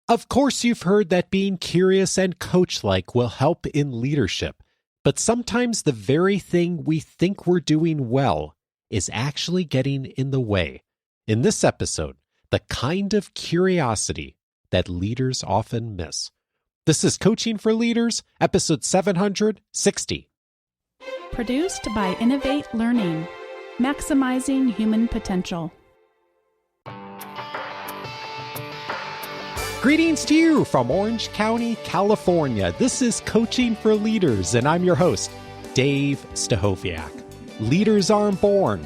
Of course, you've heard that being curious and coach-like will help in leadership, but sometimes the very thing we think we're doing well is actually getting in the way. In this episode, the kind of curiosity that leaders often miss. This is Coaching for Leaders, episode 760. Produced by Innovate Learning, maximizing human potential. Greetings to you from Orange County, California. This is Coaching for Leaders, and I'm your host, Dave Stachowiak. Leaders aren't born,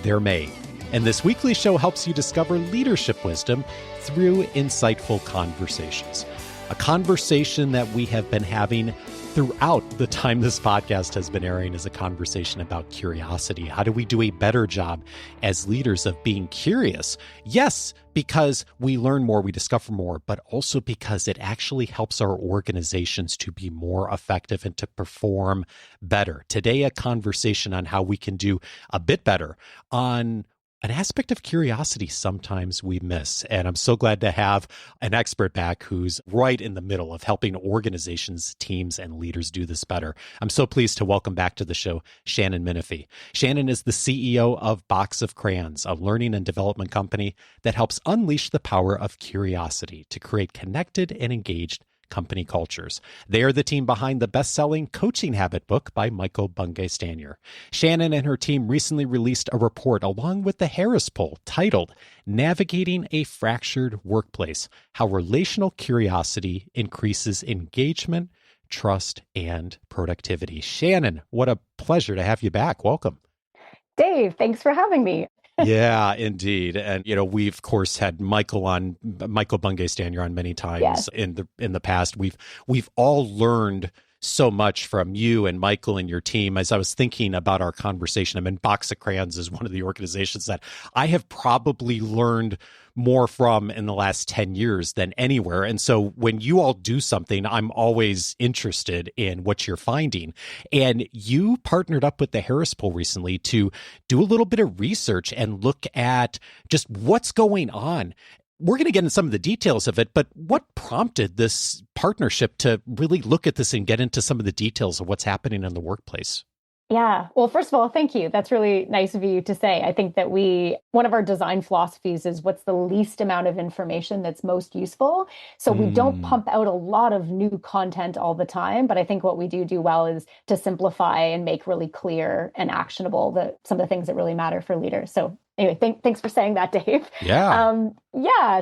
they're made. And this weekly show helps you discover leadership wisdom through insightful conversations. A conversation that we have been having throughout the time this podcast has been airing is a conversation about curiosity. How do we do a better job as leaders of being curious? Yes, because we learn more, we discover more, but also because it actually helps our organizations to be more effective and to perform better. Today, a conversation on how we can do a bit better on an aspect of curiosity sometimes we miss. And I'm so glad to have an expert back who's right in the middle of helping organizations, teams, and leaders do this better. I'm so pleased to welcome back to the show, Shannon Minifie. Shannon is the CEO of Box of Crayons, a learning and development company that helps unleash the power of curiosity to create connected and engaged company cultures. They are the team behind the best-selling Coaching Habit book by Michael Bungay Stanier. Shannon and her team recently released a report along with the Harris Poll titled Navigating a Fractured Workplace: How Relational Curiosity Increases Engagement, Trust, and Productivity. Shannon, what a pleasure to have you back. Welcome. Dave, thanks for having me. Yeah, indeed. And, we of course had Michael Bungay Stanier on many times in the past. We've all learned so much from you and Michael and your team. As I was thinking about our conversation, I mean, Box of Crayons is one of the organizations that I have probably learned more from in the last 10 years than anywhere. And so when you all do something, I'm always interested in what you're finding. And you partnered up with the Harris Poll recently to do a little bit of research and look at just what's going on. We're going to get into some of the details of it, but what prompted this partnership to really look at this and get into some of the details of what's happening in the workplace? Yeah. Well, first of all, thank you. That's really nice of you to say. I think that one of our design philosophies is what's the least amount of information that's most useful. So we don't pump out a lot of new content all the time, but I think what we do well is to simplify and make really clear and actionable some of the things that really matter for leaders. So anyway, thanks for saying that, Dave. Yeah.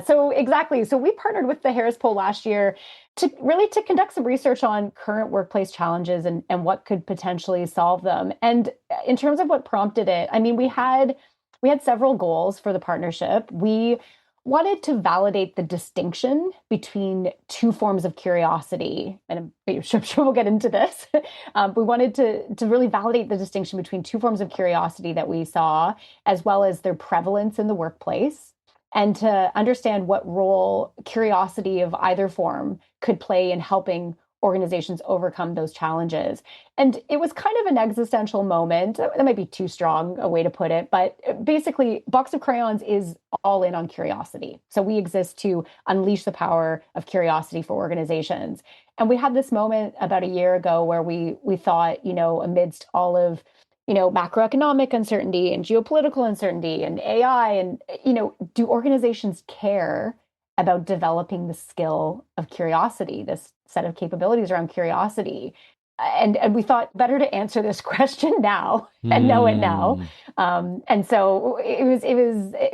So exactly. So we partnered with the Harris Poll last year to conduct some research on current workplace challenges and what could potentially solve them. And in terms of what prompted it, I mean, we had several goals for the partnership. We wanted to validate the distinction between two forms of curiosity. And I'm sure we'll get into this. We wanted to really validate the distinction between two forms of curiosity that we saw, as well as their prevalence in the workplace, and to understand what role curiosity of either form could play in helping organizations overcome those challenges. And it was kind of an existential moment. That might be too strong a way to put it, but basically, Box of Crayons is all in on curiosity. So we exist to unleash the power of curiosity for organizations. And we had this moment about a year ago where we thought, amidst all of macroeconomic uncertainty and geopolitical uncertainty and AI, and do organizations care about developing the skill of curiosity, this set of capabilities around curiosity? And we thought better to answer this question now and know it now. And so it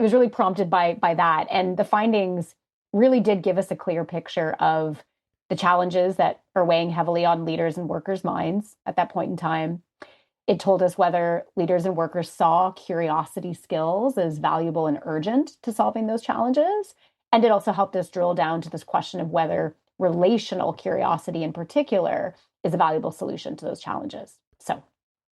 was really prompted by that. And the findings really did give us a clear picture of the challenges that are weighing heavily on leaders and workers' minds at that point in time. It told us whether leaders and workers saw curiosity skills as valuable and urgent to solving those challenges. And it also helped us drill down to this question of whether relational curiosity in particular is a valuable solution to those challenges. So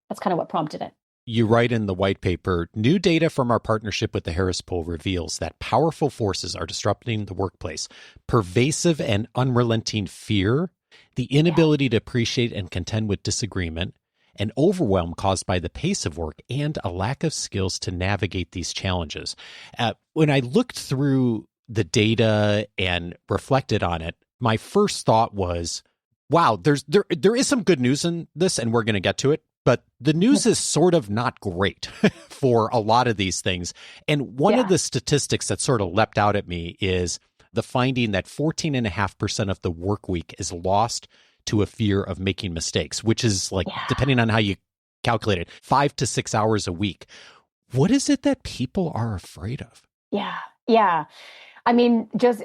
that's kind of what prompted it. You write in the white paper, new data from our partnership with the Harris Poll reveals that powerful forces are disrupting the workplace. Pervasive and unrelenting fear, the inability to appreciate and contend with disagreement, an overwhelm caused by the pace of work, and a lack of skills to navigate these challenges. When I looked through the data and reflected on it, my first thought was, wow, there is some good news in this, and we're going to get to it. But the news is sort of not great for a lot of these things. And one of the statistics that sort of leapt out at me is the finding that 14.5% of the work week is lost to a fear of making mistakes, which is like, depending on how you calculate it, 5 to 6 hours a week. What is it that people are afraid of? Yeah. I mean, just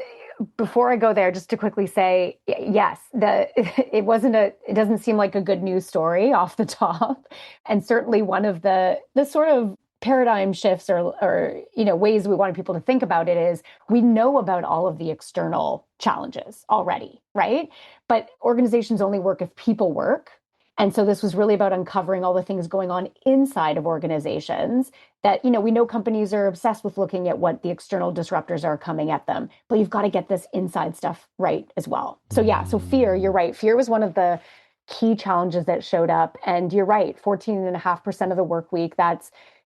before I go there, just to quickly say, yes, it doesn't seem like a good news story off the top. And certainly one of the sort of paradigm shifts or ways we wanted people to think about it is we know about all of the external challenges already, right? But organizations only work if people work. And so this was really about uncovering all the things going on inside of organizations that, we know companies are obsessed with looking at what the external disruptors are coming at them, but you've got to get this inside stuff right as well. So fear, you're right. Fear was one of the key challenges that showed up. And you're right, 14.5% of the work week,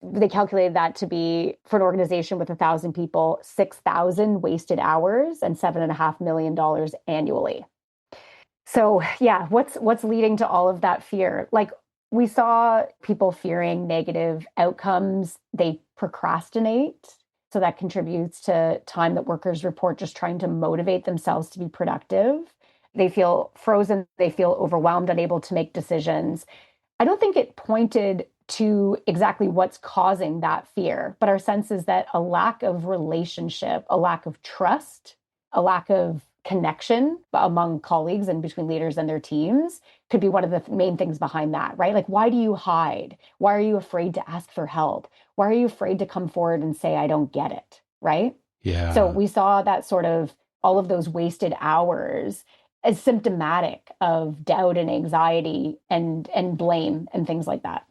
they calculated that to be, for an organization with 1,000 people, 6,000 wasted hours and $7.5 million annually. So what's leading to all of that fear? Like, we saw people fearing negative outcomes. They procrastinate. So that contributes to time that workers report just trying to motivate themselves to be productive. They feel frozen. They feel overwhelmed, unable to make decisions. I don't think it pointed to exactly what's causing that fear, but our sense is that a lack of relationship, a lack of trust, a lack of connection among colleagues and between leaders and their teams could be one of the main things behind that, right? Like, why do you hide? Why are you afraid to ask for help? Why are you afraid to come forward and say, I don't get it, right? Yeah. So we saw that sort of all of those wasted hours as symptomatic of doubt and anxiety and blame and things like that.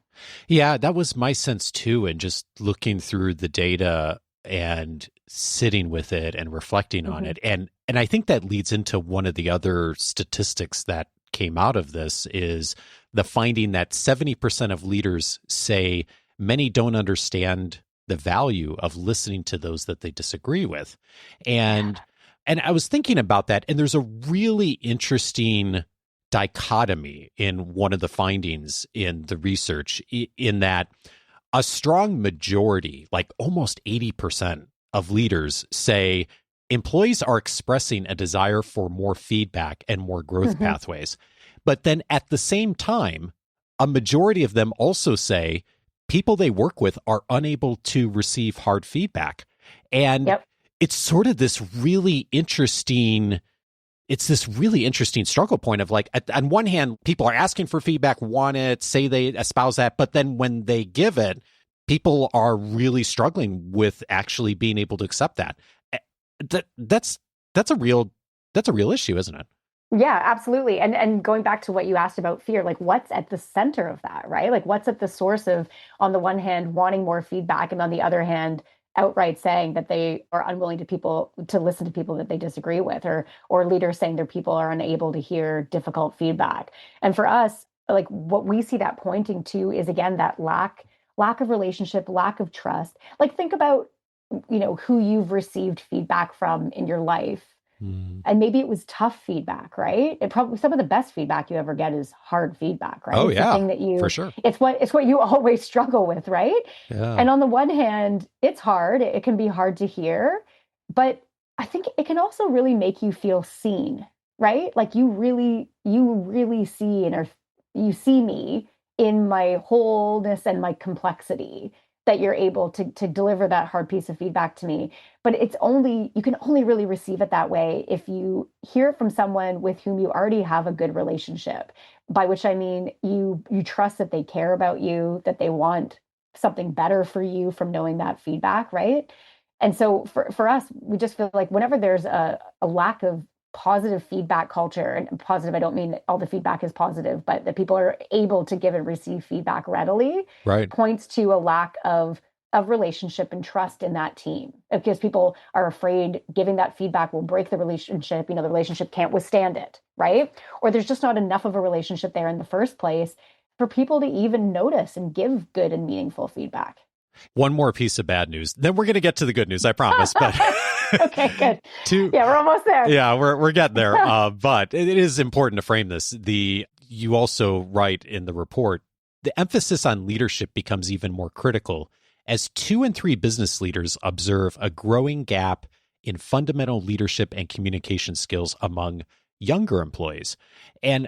Yeah, that was my sense too. And just looking through the data and sitting with it and reflecting on it. And I think that leads into one of the other statistics that came out of this is the finding that 70% of leaders say many don't understand the value of listening to those that they disagree with. And I was thinking about that, and there's a really interesting dichotomy in one of the findings in the research, in that a strong majority, like almost 80% of leaders, say employees are expressing a desire for more feedback and more growth pathways. But then at the same time, a majority of them also say people they work with are unable to receive hard feedback. And it's sort of this really interesting struggle point of, like, on one hand, people are asking for feedback, want it, say they espouse that, but then when they give it, people are really struggling with actually being able to accept that. That's a real issue, isn't it? Yeah, absolutely. And going back to what you asked about fear, like, what's at the center of that, right? Like, what's at the source of, on the one hand, wanting more feedback, and on the other hand, outright saying that they are unwilling to listen to people that they disagree with, or leaders saying their people are unable to hear difficult feedback. And for us, like, what we see that pointing to is, again, that lack of relationship, lack of trust. Like, think about, who you've received feedback from in your life. And maybe it was tough feedback, right? It probably, some of the best feedback you ever get is hard feedback, right? Oh, it's yeah, the thing that for sure. It's what you always struggle with, right? Yeah. And on the one hand, it's hard. It can be hard to hear, but I think it can also really make you feel seen, right? Like, you really see you see me in my wholeness and my complexity, that you're able to deliver that hard piece of feedback to me. But you can only really receive it that way if you hear it from someone with whom you already have a good relationship, by which I mean you trust that they care about you, that they want something better for you from knowing that feedback, right? And so for us, we just feel like whenever there's a lack of positive feedback culture, and positive, I don't mean that all the feedback is positive, but that people are able to give and receive feedback readily, right, points to a lack of relationship and trust in that team, because people are afraid giving that feedback will break the relationship. The relationship can't withstand it, right? Or there's just not enough of a relationship there in the first place for people to even notice and give good and meaningful feedback. One more piece of bad news. Then we're going to get to the good news, I promise. But okay, good. Yeah, we're almost there. Yeah, we're getting there. But it is important to frame this. You also write in the report, the emphasis on leadership becomes even more critical as 2 in 3 business leaders observe a growing gap in fundamental leadership and communication skills among younger employees. And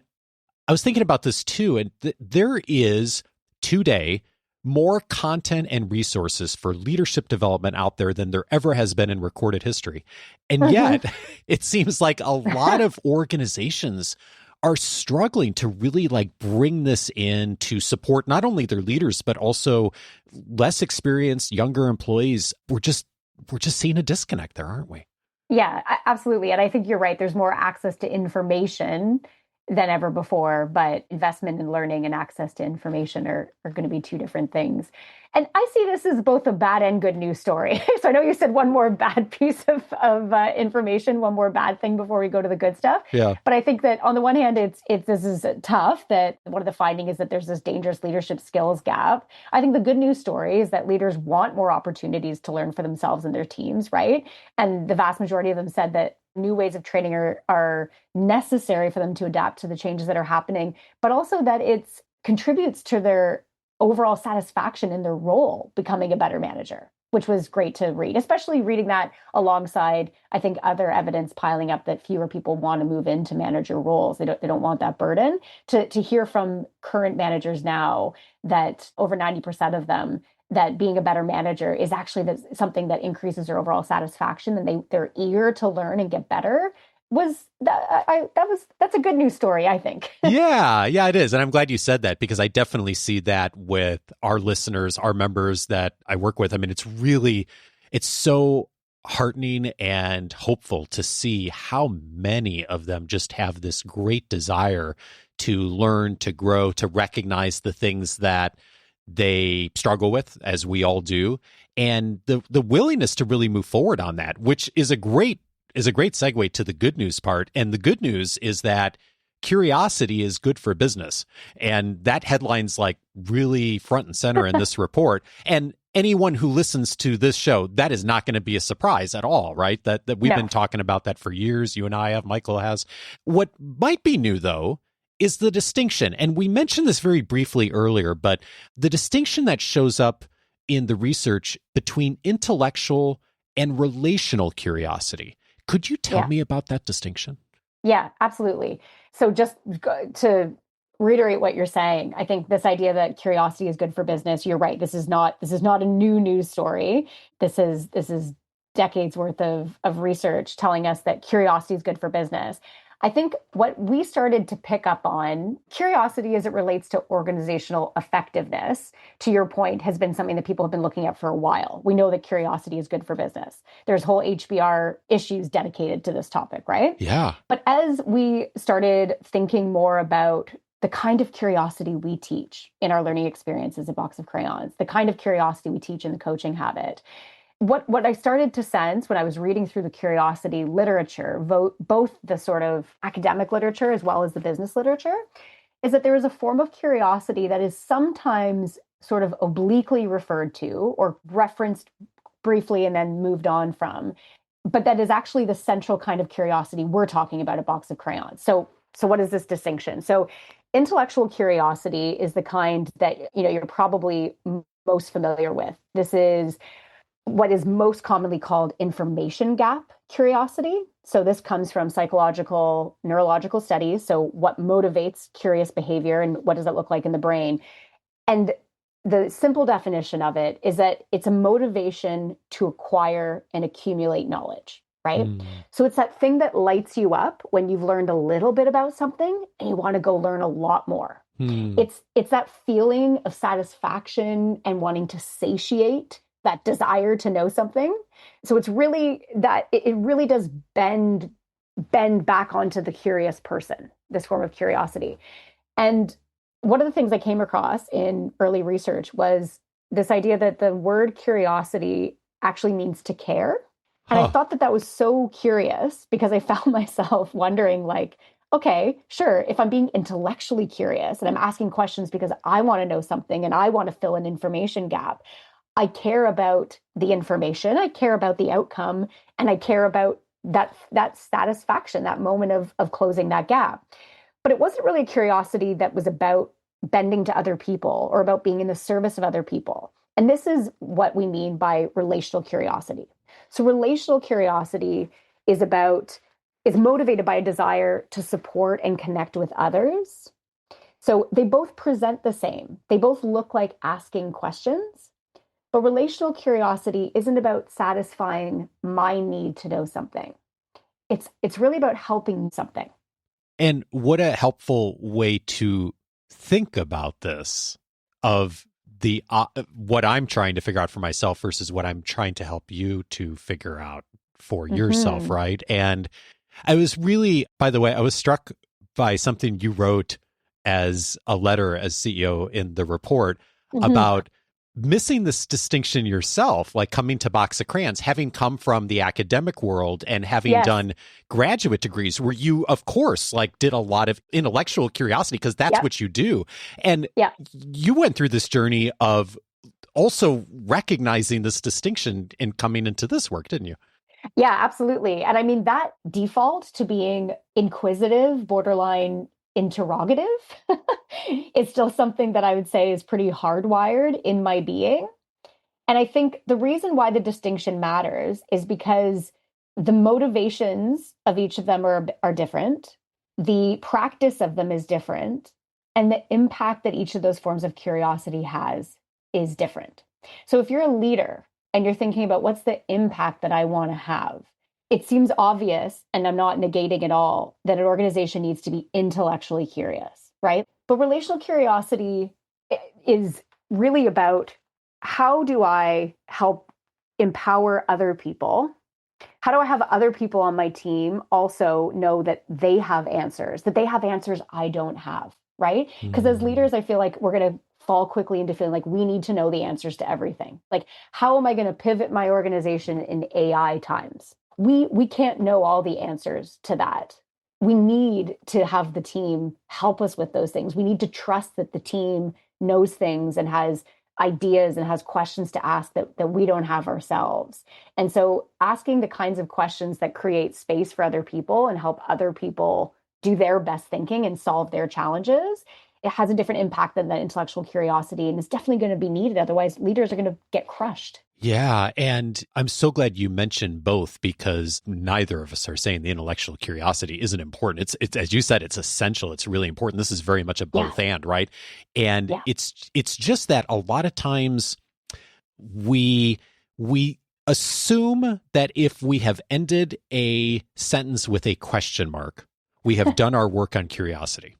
I was thinking about this too, and there is today more content and resources for leadership development out there than there ever has been in recorded history. And yet, it seems like a lot of organizations are struggling to really bring this in to support not only their leaders, but also less experienced younger employees. We're just seeing a disconnect there, aren't we? Yeah, absolutely. And I think you're right. There's more access to information than ever before, but investment in learning and access to information are going to be 2 different things. And I see this as both a bad and good news story. So I know you said one more bad piece of information, one more bad thing before we go to the good stuff. Yeah. But I think that on the one hand, this is tough that one of the findings is that there's this dangerous leadership skills gap. I think the good news story is that leaders want more opportunities to learn for themselves and their teams, right? And the vast majority of them said that new ways of training are necessary for them to adapt to the changes that are happening, but also that it contributes to their overall satisfaction in their role, becoming a better manager, which was great to read, especially reading that alongside, I think, other evidence piling up that fewer people want to move into manager roles. They don't want that burden. To hear from current managers now that over 90% of them that being a better manager is actually something that increases their overall satisfaction, and they're eager to learn and get better. That's a good news story, I think. Yeah, it is. And I'm glad you said that, because I definitely see that with our listeners, our members that I work with. I mean, it's so heartening and hopeful to see how many of them just have this great desire to learn, to grow, to recognize the things that they struggle with, as we all do, and the willingness to really move forward on that, which is a great segue to the good news part. And the good news is that curiosity is good for business. And that headline's really front and center in this report. And anyone who listens to this show, that is not going to be a surprise at all, right? That we've been talking about that for years. You and I have, Michael has. What might be new, though, is the distinction. And we mentioned this very briefly earlier, but the distinction that shows up in the research between intellectual and relational curiosity. Could you tell me about that distinction? Yeah, absolutely. So just to reiterate what you're saying, I think this idea that curiosity is good for business, you're right. This is not a new news story. This is decades worth of research telling us that curiosity is good for business. I think what we started to pick up on, curiosity as it relates to organizational effectiveness, to your point, has been something that people have been looking at for a while. We know that curiosity is good for business. There's whole HBR issues dedicated to this topic, right? Yeah. But as we started thinking more about the kind of curiosity we teach in our learning experiences at Box of Crayons, the kind of curiosity we teach in the coaching habit, what I started to sense when I was reading through the curiosity literature, both the sort of academic literature as well as the business literature, is that there is a form of curiosity that is sometimes sort of obliquely referred to or referenced briefly and then moved on from, but that is actually the central kind of curiosity we're talking about at Box of Crayons. So what is this distinction? So intellectual curiosity is the kind that you're probably most familiar with. This is what is most commonly called information gap curiosity. So this comes from psychological, neurological studies. So what motivates curious behavior and what does that look like in the brain? And the simple definition of it is that it's a motivation to acquire and accumulate knowledge, right? So it's that thing that lights you up when you've learned a little bit about something and you want to go learn a lot more. It's that feeling of satisfaction and wanting to satiate that desire to know something. So it's really that it really does bend back onto the curious person, this form of curiosity. And one of the things I came across in early research was this idea that the word curiosity actually means to care. And I thought that was so curious because I found myself wondering, okay, sure, if I'm being intellectually curious and I'm asking questions because I want to know something and I want to fill an information gap, I care about the information, I care about the outcome, and I care about that satisfaction, that moment of closing that gap. But it wasn't really a curiosity that was about bending to other people or about being in the service of other people. And this is what we mean by relational curiosity. So relational curiosity is motivated by a desire to support and connect with others. So they both present the same. They both look like asking questions, but relational curiosity isn't about satisfying my need to know something. It's really about helping something. And what a helpful way to think about this of the what I'm trying to figure out for myself versus what I'm trying to help you to figure out for yourself, right? And I was really, by the way, I was struck by something you wrote as a letter as CEO in the report about missing this distinction yourself, like coming to Box of Crayons, having come from the academic world and having done graduate degrees where you, of course, like did a lot of intellectual curiosity because that's what you do. And you went through this journey of also recognizing this distinction in coming into this work, didn't you? Yeah, absolutely. And I mean, that default to being inquisitive, borderline interrogative is still something that I would say is pretty hardwired in my being. And I think the reason why the distinction matters is because the motivations of each of them are different. The practice of them is different. And the impact that each of those forms of curiosity has is different. So if you're a leader and you're thinking about what's the impact that I want to have, it seems obvious, and I'm not negating at all, that an organization needs to be intellectually curious, right? But relational curiosity is really about how do I help empower other people? How do I have other people on my team also know that they have answers I don't have, right? Because as leaders, I feel like we're going to fall quickly into feeling like we need to know the answers to everything. Like, how am I going to pivot my organization in AI times? We can't know all the answers to that. We need to have the team help us with those things. We need to trust that the team knows things and has ideas and has questions to ask that we don't have ourselves. And so asking the kinds of questions that create space for other people and help other people do their best thinking and solve their challenges, it has a different impact than the intellectual curiosity, and it's definitely going to be needed. Otherwise, leaders are going to get crushed. Yeah. And I'm so glad you mentioned both because neither of us are saying the intellectual curiosity isn't important. It's as you said, it's essential. It's really important. This is very much a both and, right? And it's just that a lot of times we assume that if we have ended a sentence with a question mark, we have done our work on curiosity.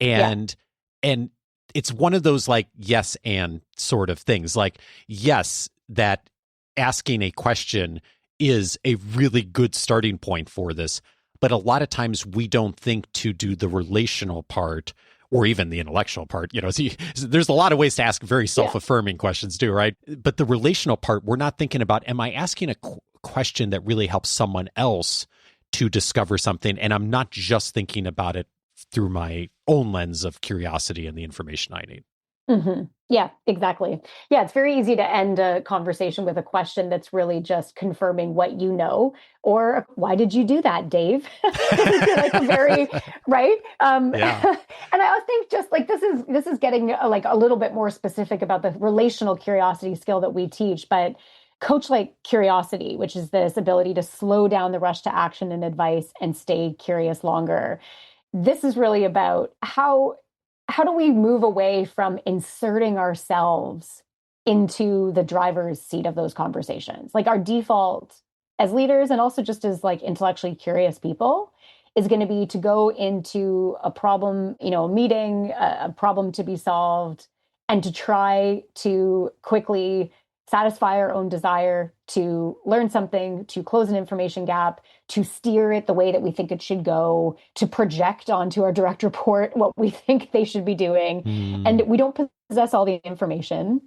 And it's one of those like yes and sort of things. Like, yes, that asking a question is a really good starting point for this. But a lot of times we don't think to do the relational part or even the intellectual part. You know, see, there's a lot of ways to ask very self-affirming questions too, right? But the relational part, we're not thinking about, am I asking a question that really helps someone else to discover something? And I'm not just thinking about it through my own lens of curiosity and the information I need. Yeah, exactly. Yeah, it's very easy to end a conversation with a question that's really just confirming what you know, or why did you do that, Dave? Like a very right. And I think just like this is getting like a little bit more specific about the relational curiosity skill that we teach, but coach-like curiosity, which is this ability to slow down the rush to action and advice and stay curious longer. This is really about how do we move away from inserting ourselves into the driver's seat of those conversations? Like our default as leaders and also just as like intellectually curious people is going to be to go into a problem, a meeting, a problem to be solved, and to try to quickly satisfy our own desire to learn something, to close an information gap, to steer it the way that we think it should go, to project onto our direct report what we think they should be doing. And we don't possess all the information.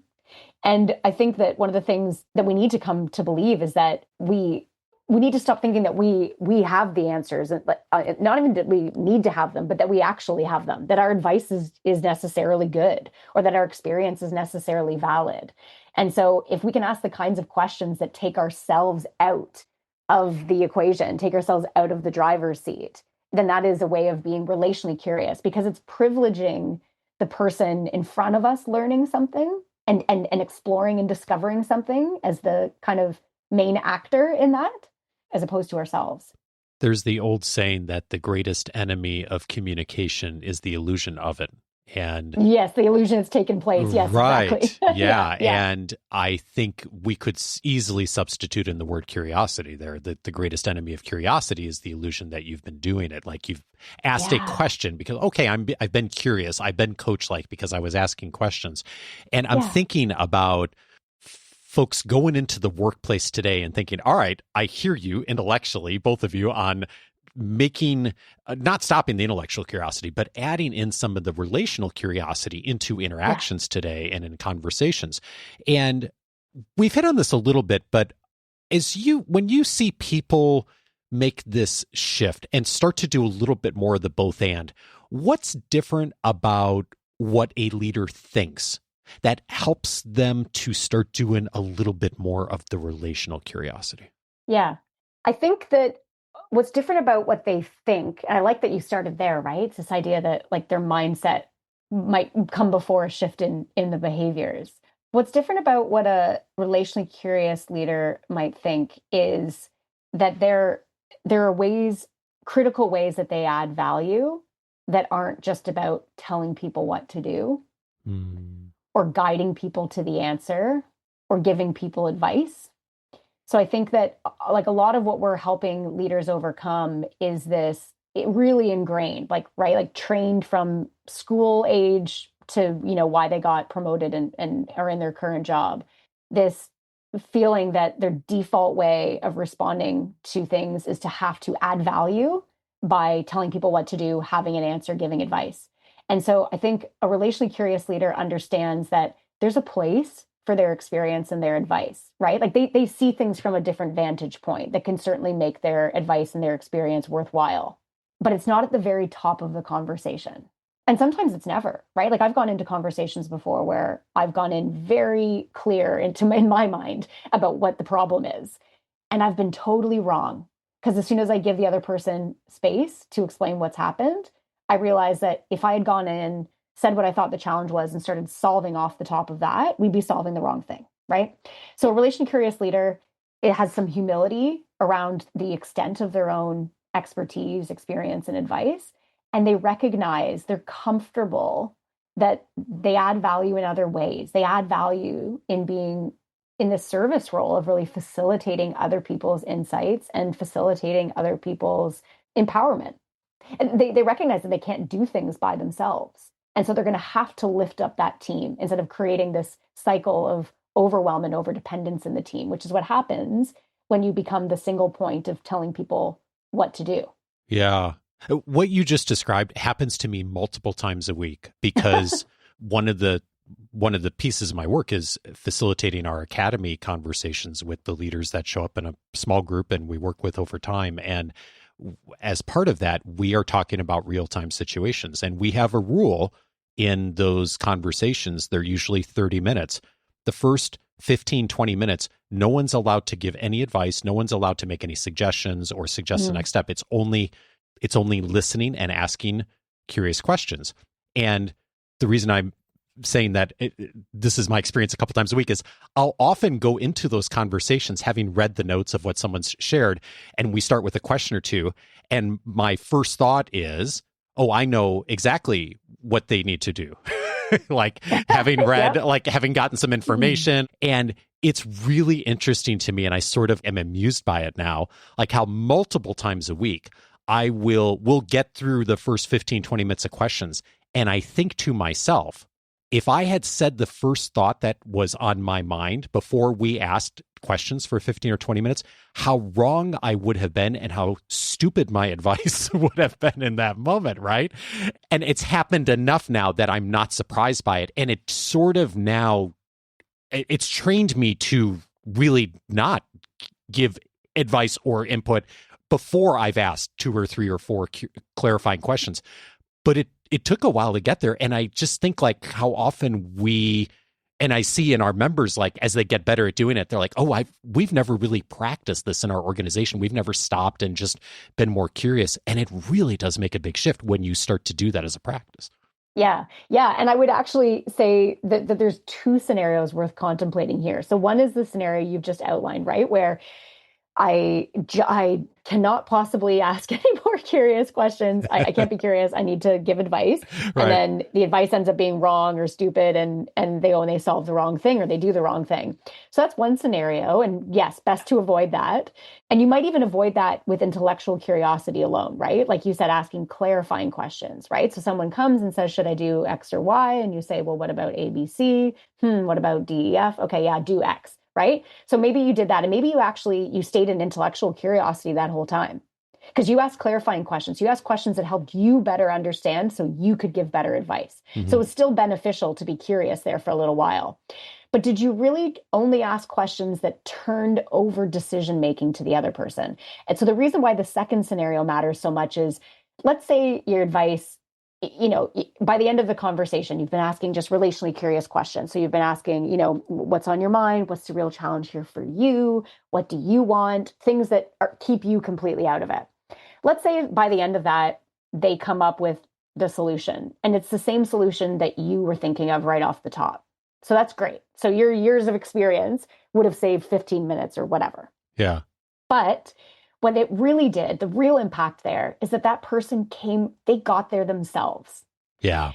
And I think that one of the things that we need to come to believe is that we need to stop thinking that we have the answers, and not even that we need to have them, but that we actually have them, that our advice is necessarily good or that our experience is necessarily valid. And so if we can ask the kinds of questions that take ourselves out of the equation, take ourselves out of the driver's seat, then that is a way of being relationally curious, because it's privileging the person in front of us learning something and exploring and discovering something as the kind of main actor in that, as opposed to ourselves. There's the old saying that the greatest enemy of communication is the illusion of it. And yes, the illusion has taken place. Yes, right. exactly. Yeah. And I think we could easily substitute in the word curiosity there, that the greatest enemy of curiosity is the illusion that you've been doing it. Like you've asked a question because, okay, I've been curious. I've been coach-like because I was asking questions. And I'm thinking about folks going into the workplace today and thinking, all right, I hear you intellectually, both of you, on making, not stopping the intellectual curiosity, but adding in some of the relational curiosity into interactions today and in conversations. And we've hit on this a little bit, but when you see people make this shift and start to do a little bit more of the both and, what's different about what a leader thinks that helps them to start doing a little bit more of the relational curiosity? Yeah. I think that what's different about what they think, and I like that you started there, right? It's this idea that like their mindset might come before a shift in the behaviors. What's different about what a relationally curious leader might think is that there are ways, critical ways that they add value that aren't just about telling people what to do or guiding people to the answer or giving people advice. So I think that like a lot of what we're helping leaders overcome is this really ingrained, like trained from school age to, why they got promoted and are in their current job. This feeling that their default way of responding to things is to have to add value by telling people what to do, having an answer, giving advice. And so I think a relationally curious leader understands that there's a place for their experience and their advice, right? Like they see things from a different vantage point that can certainly make their advice and their experience worthwhile, but it's not at the very top of the conversation. And sometimes it's never, right? Like I've gone into conversations before where I've gone in very clear in my mind about what the problem is. And I've been totally wrong, because as soon as I give the other person space to explain what's happened, I realized that if I had gone in, said what I thought the challenge was, and started solving off the top of that, we'd be solving the wrong thing, right? So a relation curious leader, it has some humility around the extent of their own expertise, experience, and advice. And they recognize, they're comfortable that they add value in other ways. They add value in being in the service role of really facilitating other people's insights and facilitating other people's empowerment. And they recognize that they can't do things by themselves. And so they're going to have to lift up that team instead of creating this cycle of overwhelm and overdependence in the team, which is what happens when you become the single point of telling people what to do. Yeah. What you just described happens to me multiple times a week, because one of the pieces of my work is facilitating our academy conversations with the leaders that show up in a small group and we work with over time. And as part of that, we are talking about real-time situations. And we have a rule in those conversations. They're usually 30 minutes. The first 15, 20 minutes, no one's allowed to give any advice. No one's allowed to make any suggestions or suggest the next step. It's only listening and asking curious questions. And the reason I'm saying that this is my experience a couple times a week is I'll often go into those conversations having read the notes of what someone's shared, and we start with a question or two, and my first thought is, oh, I know exactly what they need to do. Like having read, like having gotten some information. And it's really interesting to me, and I sort of am amused by it now, like how multiple times a week we'll get through the first 15, 20 minutes of questions. And I think to myself, if I had said the first thought that was on my mind before we asked questions for 15 or 20 minutes, how wrong I would have been and how stupid my advice would have been in that moment, right? And it's happened enough now that I'm not surprised by it. And it sort of now, it's trained me to really not give advice or input before I've asked 2 or 3 or 4 clarifying questions. But it took a while to get there. And I just think like how often we And I see in our members, like, as they get better at doing it, they're like, oh, we've never really practiced this in our organization. We've never stopped and just been more curious. And it really does make a big shift when you start to do that as a practice. Yeah. Yeah. And I would actually say that there's two scenarios worth contemplating here. So one is the scenario you've just outlined, right? Where I cannot possibly ask any more curious questions. I can't be curious. I need to give advice. Right. And then the advice ends up being wrong or stupid, and they solve the wrong thing or they do the wrong thing. So that's one scenario. And yes, best to avoid that. And you might even avoid that with intellectual curiosity alone, right? Like you said, asking clarifying questions, right? So someone comes and says, should I do X or Y? And you say, well, what about A, B, C? What about D, E, F? Okay, yeah, do X. Right? So maybe you did that. And maybe you stayed in intellectual curiosity that whole time because you asked clarifying questions. You asked questions that helped you better understand so you could give better advice. Mm-hmm. So it's still beneficial to be curious there for a little while. But did you really only ask questions that turned over decision-making to the other person? And so the reason why the second scenario matters so much is, let's say your advice, by the end of the conversation, you've been asking just relationally curious questions. So you've been asking, what's on your mind? What's the real challenge here for you? What do you want? Things that keep you completely out of it. Let's say by the end of that, they come up with the solution, and it's the same solution that you were thinking of right off the top. So that's great. So your years of experience would have saved 15 minutes or whatever. Yeah. But what it really did, the real impact there is that person they got there themselves. Yeah.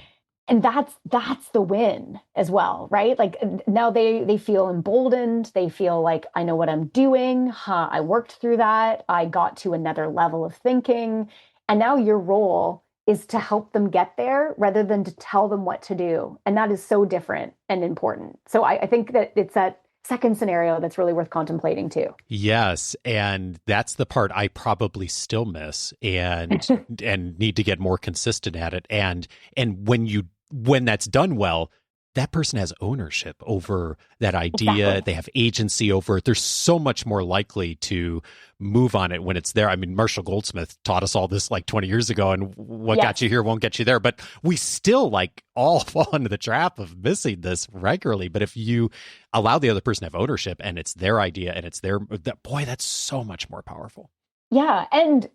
And that's the win as well, right? Like now they feel emboldened. They feel like, I know what I'm doing. I worked through that. I got to another level of thinking. And now your role is to help them get there rather than to tell them what to do. And that is so different and important. So I think that it's that second scenario that's really worth contemplating too. Yes, and that's the part I probably still miss and and need to get more consistent at it. And when that's done well, that person has ownership over that idea. Exactly. They have agency over it. They're so much more likely to move on it when it's there. I mean, Marshall Goldsmith taught us all this like 20 years ago, and what got you here won't get you there. But we still all fall into the trap of missing this regularly. But if you allow the other person to have ownership and it's their idea and it's that's so much more powerful. Yeah. And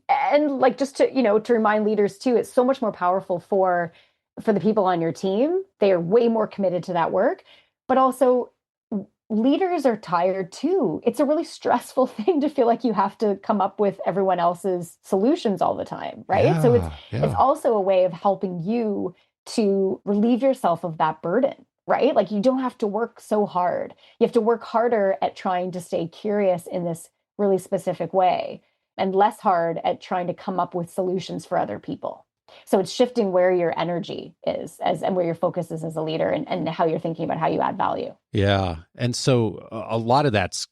like, just to remind leaders too, it's so much more powerful for the people on your team. They are way more committed to that work, but also leaders are tired too. It's a really stressful thing to feel like you have to come up with everyone else's solutions all the time, right? Yeah, so it's also a way of helping you to relieve yourself of that burden, right? Like you don't have to work so hard. You have to work harder at trying to stay curious in this really specific way and less hard at trying to come up with solutions for other people. So it's shifting where your energy is and where your focus is as a leader and how you're thinking about how you add value. Yeah. And so a lot of that's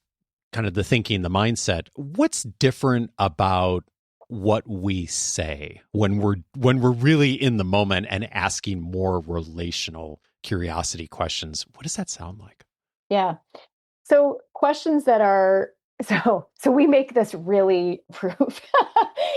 kind of the thinking, the mindset. What's different about what we say when we're really in the moment and asking more relational curiosity questions? What does that sound like? Yeah. So questions that are So we make this really proof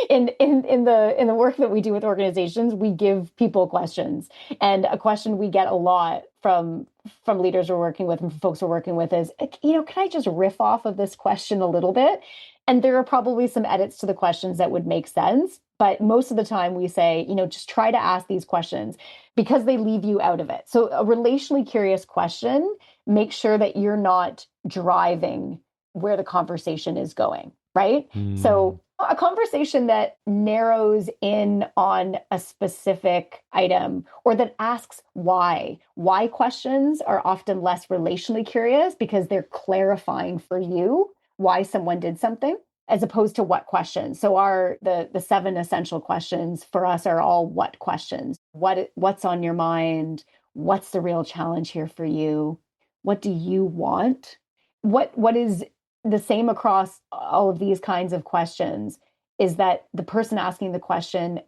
in the work that we do with organizations. We give people questions, and a question we get a lot from leaders we're working with and from folks we're working with is, can I just riff off of this question a little bit? And there are probably some edits to the questions that would make sense, but most of the time we say, just try to ask these questions because they leave you out of it. So a relationally curious question, make sure that you're not driving where the conversation is going, right? So a conversation that narrows in on a specific item or that asks why questions are often less relationally curious because they're clarifying for you why someone did something as opposed to what questions. So the 7 essential questions for us are all what questions. What's on your mind? What's the real challenge here for you? What do you want? What is the same across all of these kinds of questions is that the person asking the question,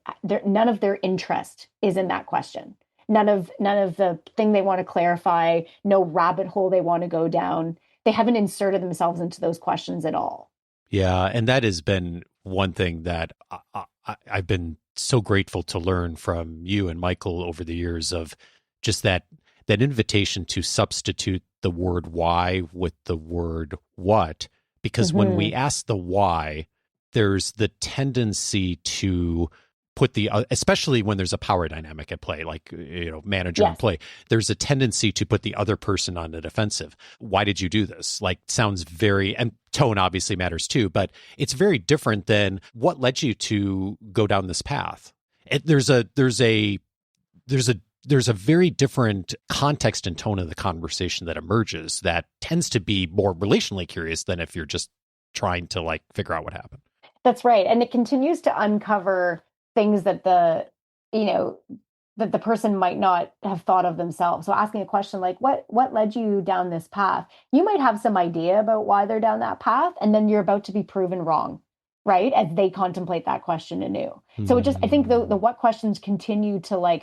none of their interest is in that question. None of the thing they want to clarify, no rabbit hole they want to go down. They haven't inserted themselves into those questions at all. Yeah, and that has been one thing that I've been so grateful to learn from you and Michael over the years of just that that invitation to substitute the word why with the word what, because when we ask the why, there's the tendency to put especially when there's a power dynamic at play, like, manager and play, there's a tendency to put the other person on the defensive. Why did you do this? Like, sounds and tone obviously matters too, but it's very different than what led you to go down this path. There's a very different context and tone of the conversation that emerges that tends to be more relationally curious than if you're just trying to figure out what happened. That's right. And it continues to uncover things that that the person might not have thought of themselves. So asking a question like, what led you down this path? You might have some idea about why they're down that path, and then you're about to be proven wrong, right? As they contemplate that question anew. Mm-hmm. So I think the what questions continue to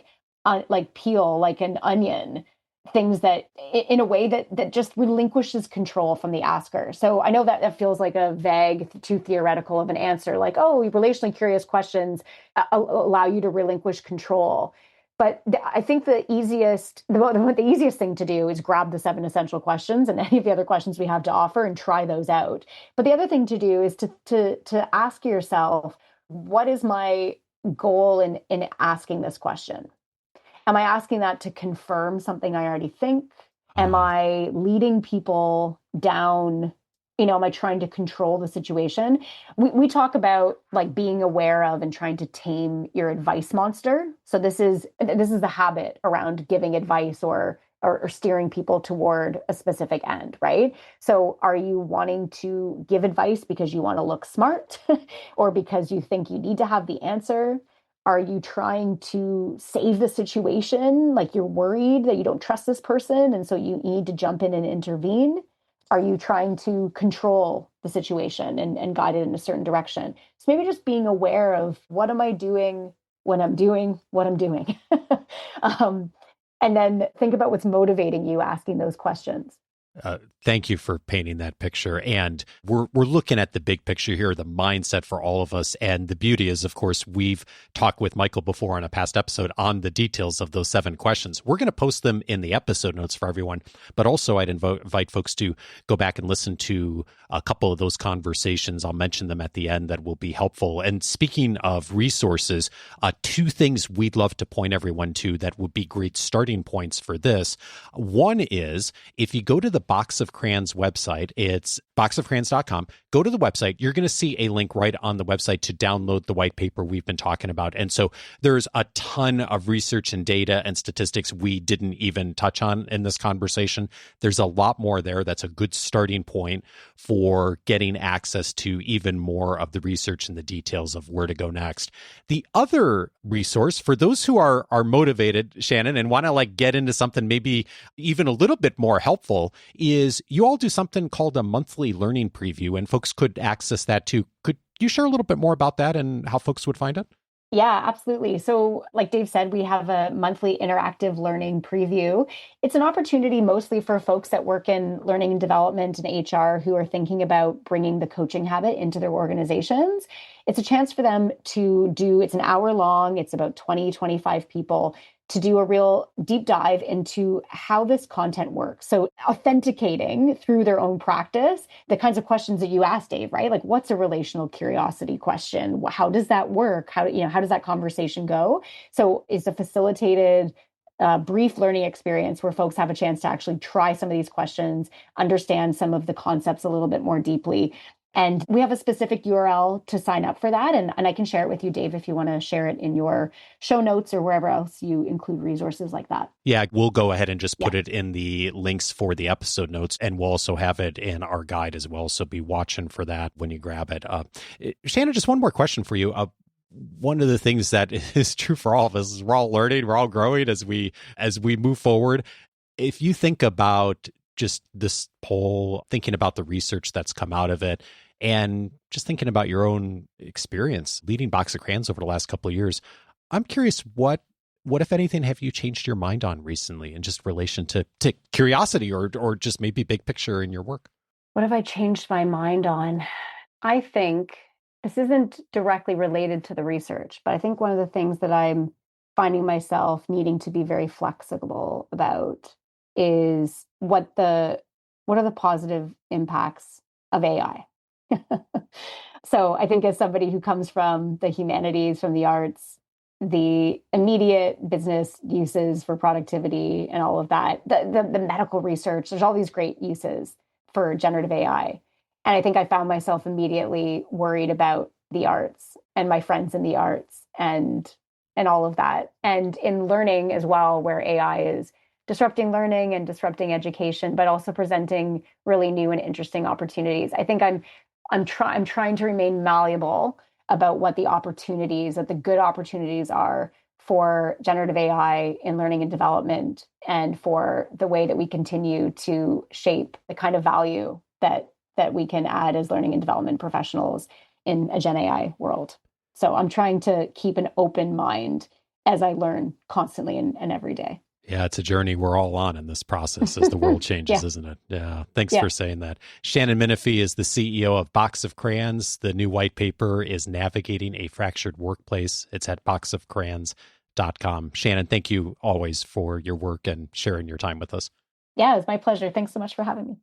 peel like an onion, things that in a way that just relinquishes control from the asker. So I know that feels like a vague, too theoretical of an answer, like, oh, relationally curious questions allow you to relinquish control. But I think the easiest thing to do is grab the 7 essential questions and any of the other questions we have to offer and try those out. But the other thing to do is to ask yourself, what is my goal in asking this question? Am I asking that to confirm something I already think? Am I leading people down? Am I trying to control the situation? We talk about being aware of and trying to tame your advice monster. So this is the habit around giving advice or steering people toward a specific end, right? So are you wanting to give advice because you want to look smart or because you think you need to have the answer? Are you trying to save the situation? Like you're worried that you don't trust this person, and so you need to jump in and intervene? Are you trying to control the situation and guide it in a certain direction? So maybe just being aware of what am I doing when I'm doing what I'm doing? And then think about what's motivating you asking those questions. Thank you for painting that picture. And we're looking at the big picture here, the mindset for all of us. And the beauty is, of course, we've talked with Michael before on a past episode on the details of those 7 questions. We're going to post them in the episode notes for everyone. But also, I'd invite folks to go back and listen to a couple of those conversations. I'll mention them at the end that will be helpful. And speaking of resources, 2 things we'd love to point everyone to that would be great starting points for this. One is, if you go to the Box of Crayons website, it's boxofcrayons.com. Go to the website. You're going to see a link right on the website to download the white paper we've been talking about. And so there's a ton of research and data and statistics we didn't even touch on in this conversation. There's a lot more there. That's a good starting point for getting access to even more of the research and the details of where to go next. The other resource for those who are motivated, Shannon, and want to get into something maybe even a little bit more helpful is you all do something called a monthly learning preview, and folks could access that too. Could you share a little bit more about that and how folks would find it? Yeah, absolutely. So like Dave said, we have a monthly interactive learning preview. It's an opportunity mostly for folks that work in learning and development and HR who are thinking about bringing the coaching habit into their organizations. It's a chance for them to it's an hour long, it's about 20-25 people, to do a real deep dive into how this content works. So authenticating through their own practice, the kinds of questions that you asked, Dave, right? Like, what's a relational curiosity question? How does that work? How does that conversation go? So it's a facilitated brief learning experience where folks have a chance to actually try some of these questions, understand some of the concepts a little bit more deeply. And we have a specific URL to sign up for that. And I can share it with you, Dave, if you want to share it in your show notes or wherever else you include resources like that. Yeah, we'll go ahead and just put it in the links for the episode notes, and we'll also have it in our guide as well. So be watching for that when you grab it. Shannon, just one more question for you. One of the things that is true for all of us is we're all learning, we're all growing as we move forward. If you think about just this poll, thinking about the research that's come out of it, and just thinking about your own experience leading Box of Crayons over the last couple of years, I'm curious, what if anything, have you changed your mind on recently in just relation to curiosity or just maybe big picture in your work? What have I changed my mind on? I think this isn't directly related to the research, but I think one of the things that I'm finding myself needing to be very flexible about is what are the positive impacts of AI? So I think as somebody who comes from the humanities, from the arts, the immediate business uses for productivity and all of that, the medical research, there's all these great uses for generative AI. And I think I found myself immediately worried about the arts and my friends in the arts and all of that. And in learning as well, where AI is disrupting learning and disrupting education, but also presenting really new and interesting opportunities. I think I'm trying to remain malleable about what the good opportunities are for generative AI in learning and development, and for the way that we continue to shape the kind of value that we can add as learning and development professionals in a Gen AI world. So I'm trying to keep an open mind as I learn constantly and every day. Yeah, it's a journey we're all on in this process as the world changes, isn't it? Yeah. Thanks for saying that. Shannon Minifie is the CEO of Box of Crayons. The new white paper is Navigating a Fractured Workplace. It's at boxofcrayons.com. Shannon, thank you always for your work and sharing your time with us. Yeah, it's my pleasure. Thanks so much for having me.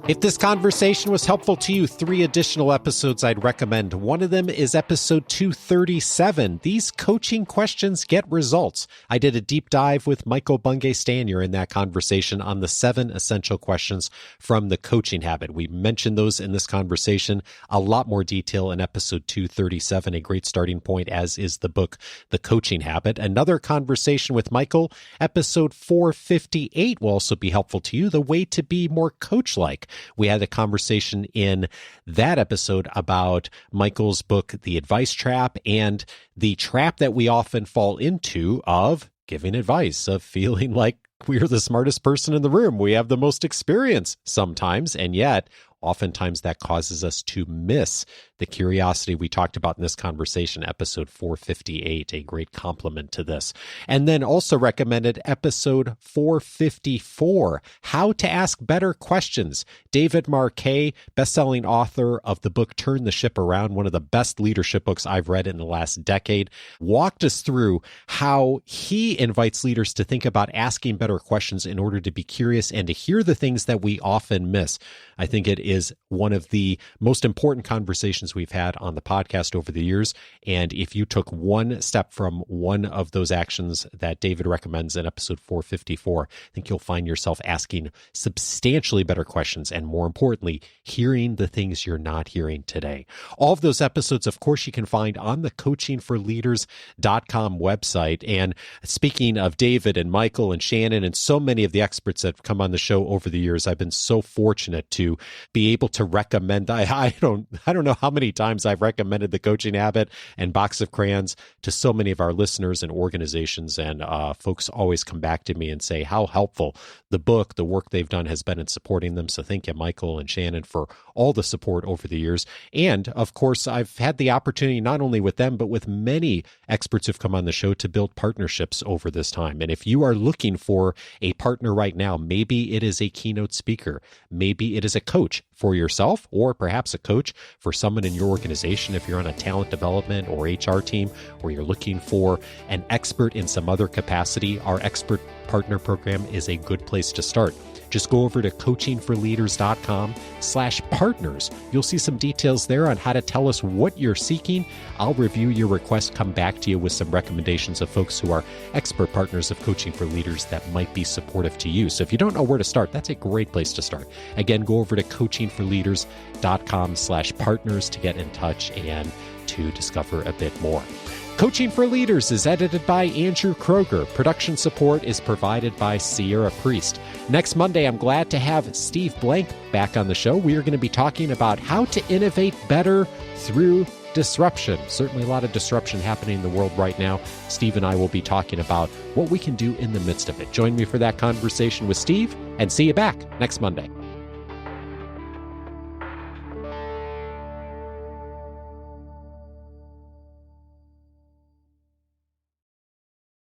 If this conversation was helpful to you, 3 additional episodes I'd recommend. One of them is episode 237. These coaching questions get results. I did a deep dive with Michael Bungay Stanier in that conversation on the 7 essential questions from the coaching habit. We mentioned those in this conversation. A lot more detail in episode 237, a great starting point, as is the book, The Coaching Habit. Another conversation with Michael, episode 458, will also be helpful to you, the way to be more coach-like. We had a conversation in that episode about Michael's book, The Advice Trap, and the trap that we often fall into of giving advice, of feeling like we're the smartest person in the room. We have the most experience sometimes, and yet oftentimes that causes us to miss the curiosity we talked about in this conversation, episode 458, a great complement to this. And then also recommended episode 454, How to Ask Better Questions. David Marquet, bestselling author of the book Turn the Ship Around, one of the best leadership books I've read in the last decade, walked us through how he invites leaders to think about asking better questions in order to be curious and to hear the things that we often miss. I think it is one of the most important conversations we've had on the podcast over the years. And if you took one step from one of those actions that David recommends in episode 454, I think you'll find yourself asking substantially better questions and, more importantly, hearing the things you're not hearing today. All of those episodes, of course, you can find on the coachingforleaders.com website. And speaking of David and Michael and Shannon and so many of the experts that have come on the show over the years, I've been so fortunate to be able to recommend. I don't know how many times I've recommended The Coaching Habit and Box of Crayons to so many of our listeners and organizations, and folks always come back to me and say how helpful the book, the work they've done, has been in supporting them. So thank you, Michael and Shannon, for all the support over the years. And of course, I've had the opportunity not only with them, but with many experts who've come on the show to build partnerships over this time. And if you are looking for a partner right now, maybe it is a keynote speaker, maybe it is a coach for yourself, or perhaps a coach for someone in your organization, if you're on a talent development or HR team, or you're looking for an expert in some other capacity, our expert partner program is a good place to start. Just go over to coachingforleaders.com/partners. You'll see some details there on how to tell us what you're seeking. I'll review your request, come back to you with some recommendations of folks who are expert partners of Coaching for Leaders that might be supportive to you. So if you don't know where to start, that's a great place to start. Again, go over to coachingforleaders.com/partners to get in touch and to discover a bit more. Coaching for Leaders is edited by Andrew Kroger. Production support is provided by Sierra Priest. Next Monday, I'm glad to have Steve Blank back on the show. We are going to be talking about how to innovate better through disruption. Certainly a lot of disruption happening in the world right now. Steve and I will be talking about what we can do in the midst of it. Join me for that conversation with Steve, and see you back next Monday.